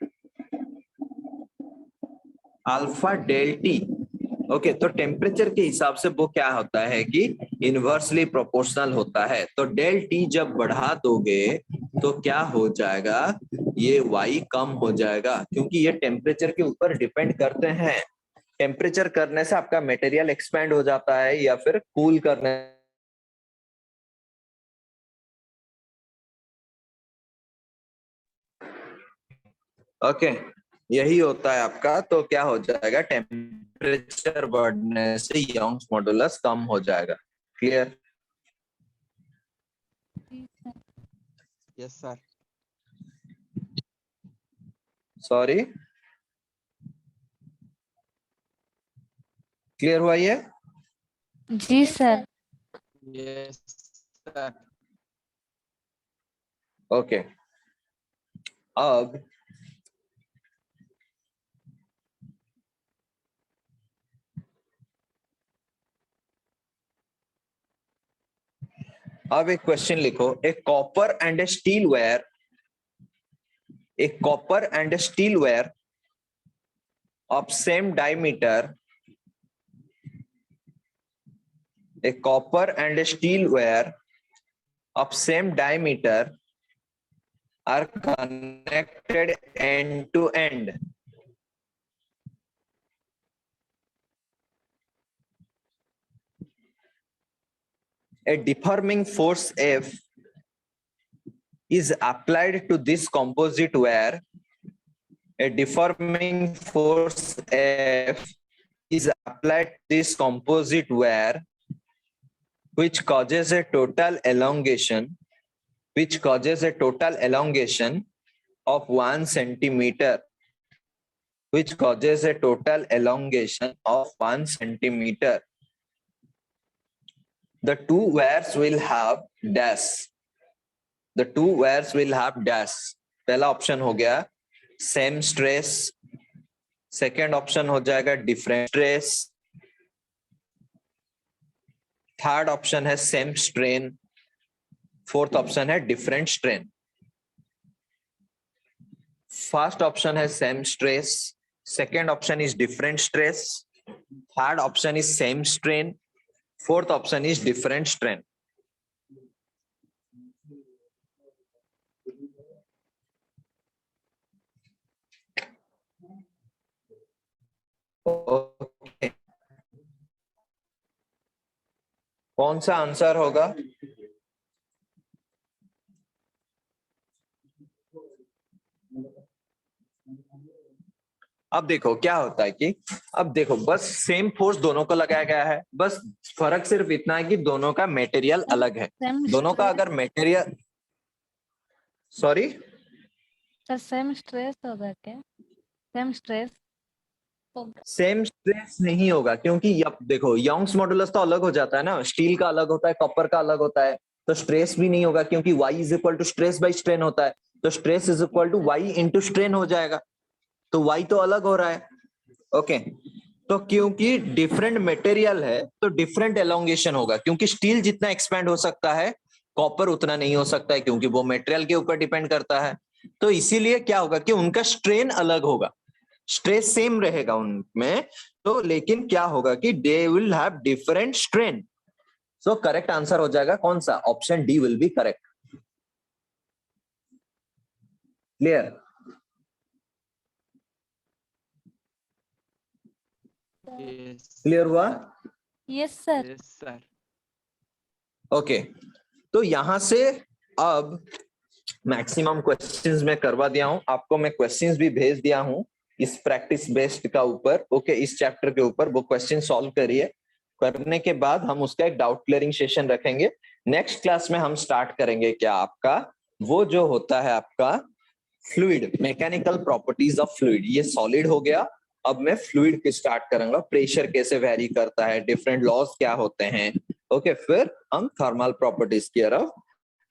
[SPEAKER 5] alpha delta. Okay, तो टेम्परेचर के हिसाब से वो क्या होता है कि इनवर्सली प्रोपोर्शनल होता है। तो डेल टी जब बढ़ा दोगे तो क्या हो जाएगा, ये y कम हो जाएगा, क्योंकि ये टेम्परेचर के ऊपर डिपेंड करते हैं। टेम्परेचर करने से आपका मटेरियल एक्सपैंड हो जाता है या फिर कूल करने। ओके, यही होता है आपका, तो क्या हो जाएगा, टेम्परेचर बढ़ने से यंग्स मॉडुलस कम हो जाएगा। क्लियर?
[SPEAKER 2] जी sir.
[SPEAKER 4] Yes, sir.
[SPEAKER 5] Sorry, clear हुआ ये?
[SPEAKER 2] जी सर।
[SPEAKER 4] Yes, sir.
[SPEAKER 5] ओके, अब एक क्वेश्चन लिखो, a copper and a steel wire of same diameter, a copper and a steel wire of same diameter are connected end to end. A deforming force F is applied to this composite wire. A deforming force F is applied to this composite wire, which causes a total elongation of 1 centimeter. Which causes a total elongation of 1 centimeter. The two wires will have dash. पहला option हो गया same stress, second option हो जाएगा different stress, third option है same strain, fourth option है different strain. First option है same stress, second option is different stress, third option is same strain, fourth option is different strain. Okay, कौन सा answer होगा? अब देखो क्या होता है कि अब देखो बस सेम फोर्स दोनों को लगाया गया है, बस फर्क सिर्फ इतना है कि दोनों का मटेरियल अलग है. दोनों का अगर material, sorry
[SPEAKER 2] sir same stress होगा क्या? सेम स्ट्रेस
[SPEAKER 5] सेम स्ट्रेस नहीं होगा, क्योंकि देखो यंग्स मॉडुलस तो अलग हो जाता है ना, स्टील का अलग होता है, कॉपर का अलग होता है, तो स्ट्रेस भी नहीं होगा, क्योंकि y is equal to stress by strain होता है, तो stress is equal to y into strain हो जाएगा, तो y तो अलग हो रहा है. ओके, तो क्योंकि डिफरेंट मटेरियल है तो डिफरेंट एलोंगेशन होगा, क्योंकि स्टील जितना एक्सपेंड हो सकता है कॉपर उतना नहीं हो सकता है, क्योंकि वो मटेरियल के ऊपर डिपेंड करता है. तो इसीलिए क्या होगा कि उनका स्ट्रेन अलग होगा, स्ट्रेस सेम रहेगा उनमें, तो लेकिन क्या होगा कि they will have different strain. So correct answer हो जाएगा कौन सा? Option D will be correct. Clear?
[SPEAKER 4] Yes.
[SPEAKER 5] Clear हुआ?
[SPEAKER 2] Yes sir.
[SPEAKER 4] Yes, sir.
[SPEAKER 5] Okay, तो यहां से अब मैक्सिमम क्वेश्चंस मैं करवा दिया हूं आपको, मैं क्वेश्चंस भी भेज दिया हूं इस प्रैक्टिस बेस्ड का ऊपर. ओके, इस चैप्टर के ऊपर वो क्वेश्चन सॉल्व करिए, करने के बाद हम उसका एक डाउट क्लियरिंग सेशन रखेंगे. नेक्स्ट क्लास में हम स्टार्ट करेंगे क्या आपका वो जो होता है आपका fluid, mechanical properties of fluid. ये सॉलिड हो गया, अब मैं फ्लूइड की स्टार्ट करूंगा, प्रेशर कैसे वेरी करता है, डिफरेंट लॉज क्या होते हैं. ओके, फिर हम थर्मल प्रॉपर्टीज की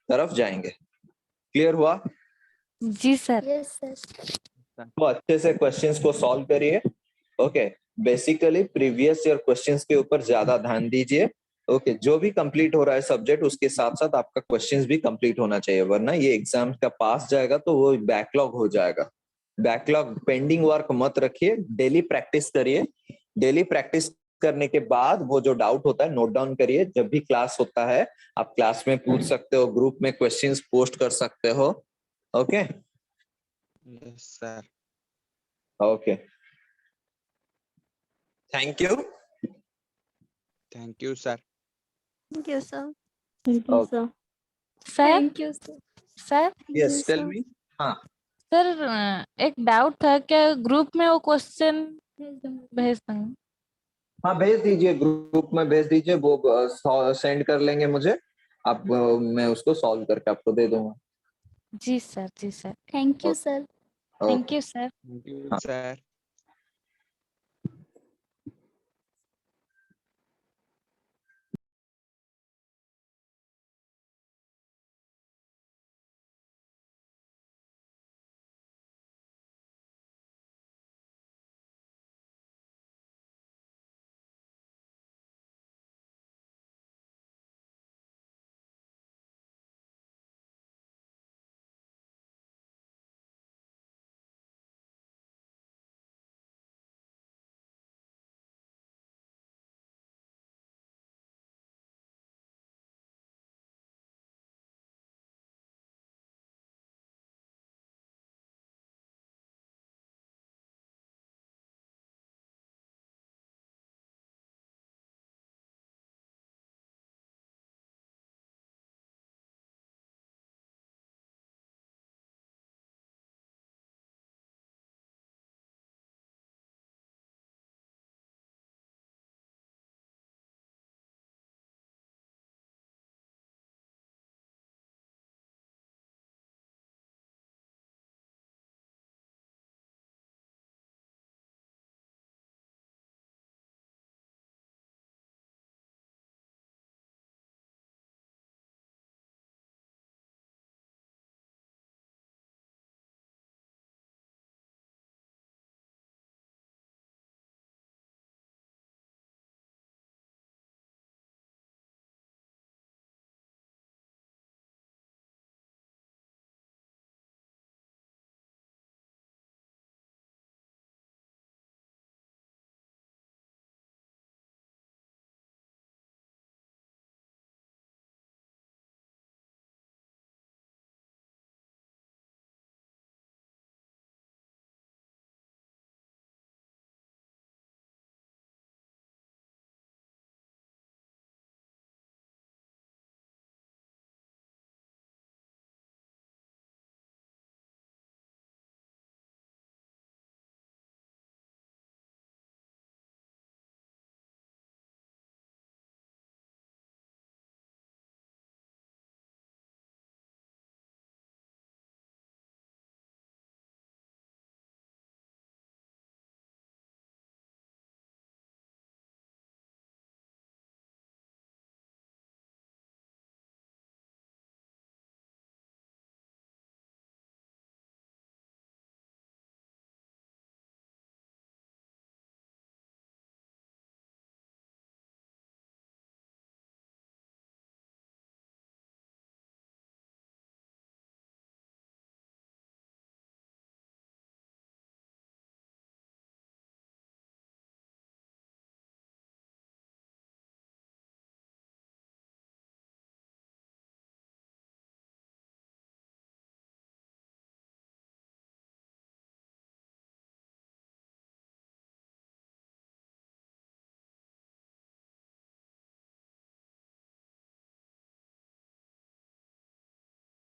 [SPEAKER 5] तरफ जाएंगे. क्लियर हुआ?
[SPEAKER 2] जी सर।
[SPEAKER 3] Yes sir.
[SPEAKER 5] तो अच्छे से क्वेश्चंस को सॉल्व करिए. Okay, basically previous year questions के ऊपर ज्यादा ध्यान दीजिए. ओके, जो भी कंप्लीट हो रहा है सब्जेक्ट उसके साथ साथ आपका क्वेश्चंस भी कंप्लीट होना चाहिए, वरना ये एग्जाम का पास जाएगा तो वो बैकलॉग हो जाएगा. बैकलॉग पेंडिंग वर्क मत रखिए, डेली प्रैक्टिस करिए. डेली प्रैक्टिस करने के बाद वो जो डाउट होता है नोट डाउन करिए. जब भी क्लास होता है आप क्लास में पूछ सकते हो, ग्रुप में क्वेश्चंस पोस्ट कर सकते हो. Okay
[SPEAKER 4] Yes, sir.
[SPEAKER 5] Okay, thank you.
[SPEAKER 4] Thank you, sir.
[SPEAKER 3] Thank you sir.
[SPEAKER 2] Thank you
[SPEAKER 5] Okay.
[SPEAKER 2] Sir. Sir
[SPEAKER 3] thank you sir.
[SPEAKER 2] Sir
[SPEAKER 5] yes, tell me. हाँ,
[SPEAKER 2] सर एक डाउट था, क्या ग्रुप में वो क्वेश्चन भेज देंगे?
[SPEAKER 5] हाँ भेज दीजिए, ग्रुप में भेज दीजिए, वो सेंड कर लेंगे मुझे, आप मैं उसको सॉल्व करके आपको दे दूंगा.
[SPEAKER 2] जी सर, जी sir.
[SPEAKER 3] Thank you sir.
[SPEAKER 2] Thank you sir.
[SPEAKER 4] Thank you,
[SPEAKER 5] हाँ.
[SPEAKER 4] sir.